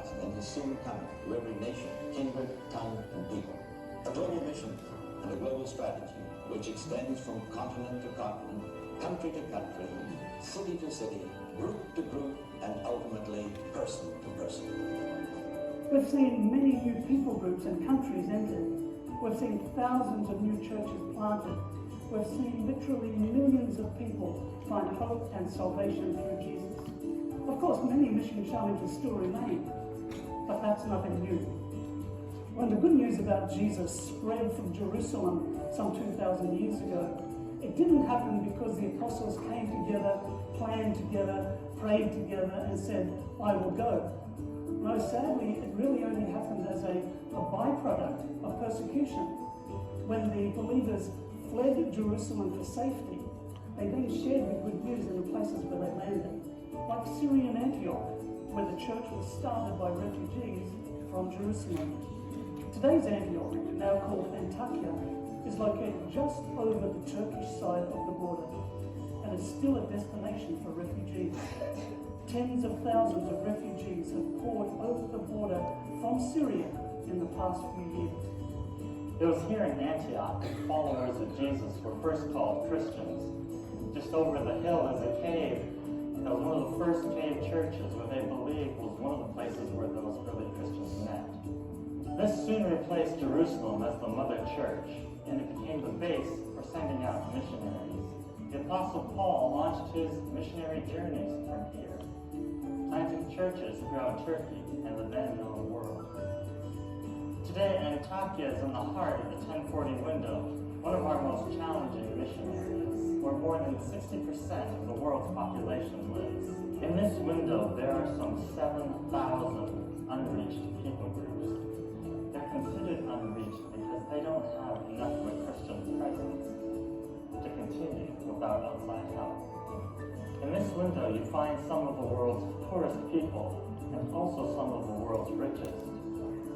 Christ and his soon coming to every nation, kindred, tongue, and people. A global mission and a global strategy which extends from continent to continent, country to country, city to city, group to group, and ultimately person to person. We've seen many new people groups and countries entered. We've seen thousands of new churches planted. We've seen literally millions of people find hope and salvation through Jesus. Of course, many mission challenges still remain, but that's nothing new. When the good news about Jesus spread from Jerusalem some 2,000 years ago, it didn't happen because the apostles came together, planned together, prayed together, and said, "I will go." No, sadly, it really only happened as a byproduct of persecution. When the believers fled Jerusalem for safety, they then shared the good news in the places where they landed, like Syrian Antioch, where the church was started by refugees from Jerusalem. Today's Antioch, now called Antakya, is located just over the Turkish side of the border, and is still a destination for refugees. Tens of thousands of refugees have poured over the border from Syria in the past few years. It was here in Antioch that followers of Jesus were first called Christians. Just over the hill is a cave that was one of the first cave churches where they believed was one of the places where those early Christians met. This soon replaced Jerusalem as the mother church, and it became the base for sending out missionaries. The Apostle Paul launched his missionary journeys from here, planting churches throughout Turkey and the then known world. Today, Antakya is in the heart of the 1040 window, one of our most challenging mission areas, where more than 60% of the world's population lives. In this window, there are some 7,000 unreached people groups. They're considered unreached because they don't have enough of a Christian presence to continue without outside help. In this window, you find some of the world's poorest people and also some of the world's richest.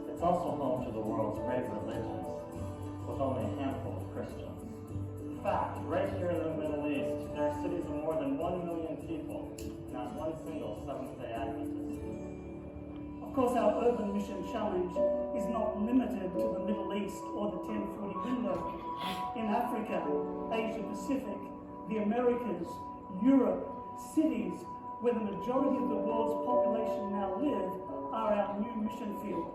It's also home to the world's great religions, with only a handful of Christians. In fact, right here in the Middle East, there are cities of more than 1 million people, not one single Seventh-day Adventist. Of course, our urban mission challenge is not limited to the Middle East or the 1040 window. In Africa, Asia Pacific, the Americas, Europe, cities where the majority of the world's population now live are our new mission field.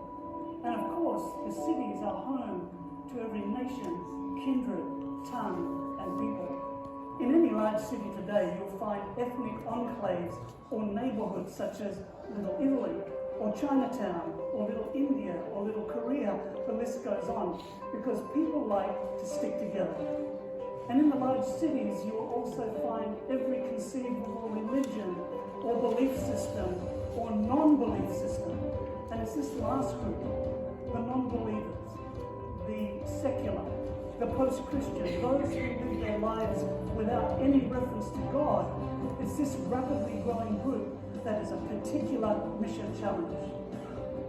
And of course, the cities are home to every nation, kindred, tongue, and people. In any large city today, you'll find ethnic enclaves or neighborhoods such as Little Italy, or Chinatown, or Little India, or Little Korea. The list goes on, because people like to stick together. And in the large cities, you will also find every conceivable religion, or belief system, or non-belief system. And it's this last group, the non-believers, the secular, the post-Christian, those who live their lives without any reference to God. It's this rapidly growing group that is a particular mission challenge.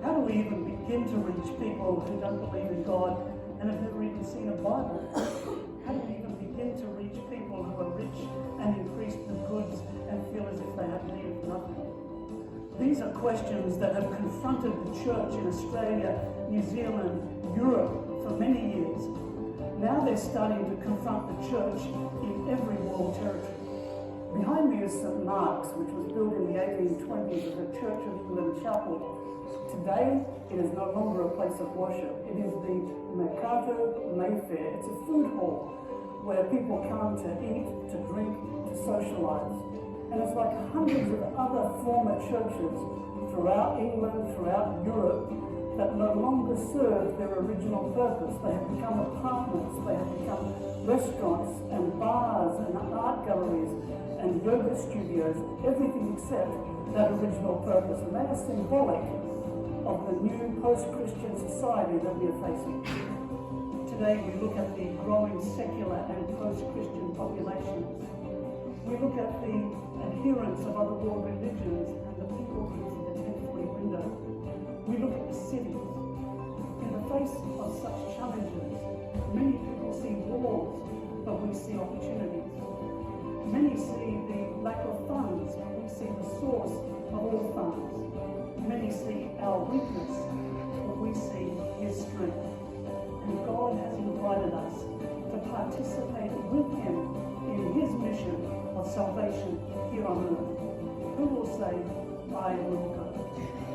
How do we even begin to reach people who don't believe in God and have never even seen a Bible? How do we even begin to reach people who are rich and increased with goods and feel as if they have need of nothing? These are questions that have confronted the church in Australia, New Zealand, Europe for many years. Now they're starting to confront the church in every world territory. Behind me is St. Mark's, which was built in the 1820s as a Church of England chapel. Today, it is no longer a place of worship. It is the Mercato Mayfair. It's a food hall where people come to eat, to drink, to socialise. And it's like hundreds of other former churches throughout England, throughout Europe, that no longer serve their original purpose. They have become apartments, they have become restaurants and bars and art galleries and yoga studios, everything except that original purpose. And they are symbolic of the new post-Christian society that we are facing. Today we look at the growing secular and post-Christian populations. We look at the adherents of other world religions and the people groups in the 1040 window. We look at the cities. In the face of such challenges, many people see walls, but we see opportunities. Many see the lack of funds, but we see the source of all funds. Many see our weakness, but we see his strength. And God has invited us to participate with him in his mission of salvation here on earth. Who will say, I will go?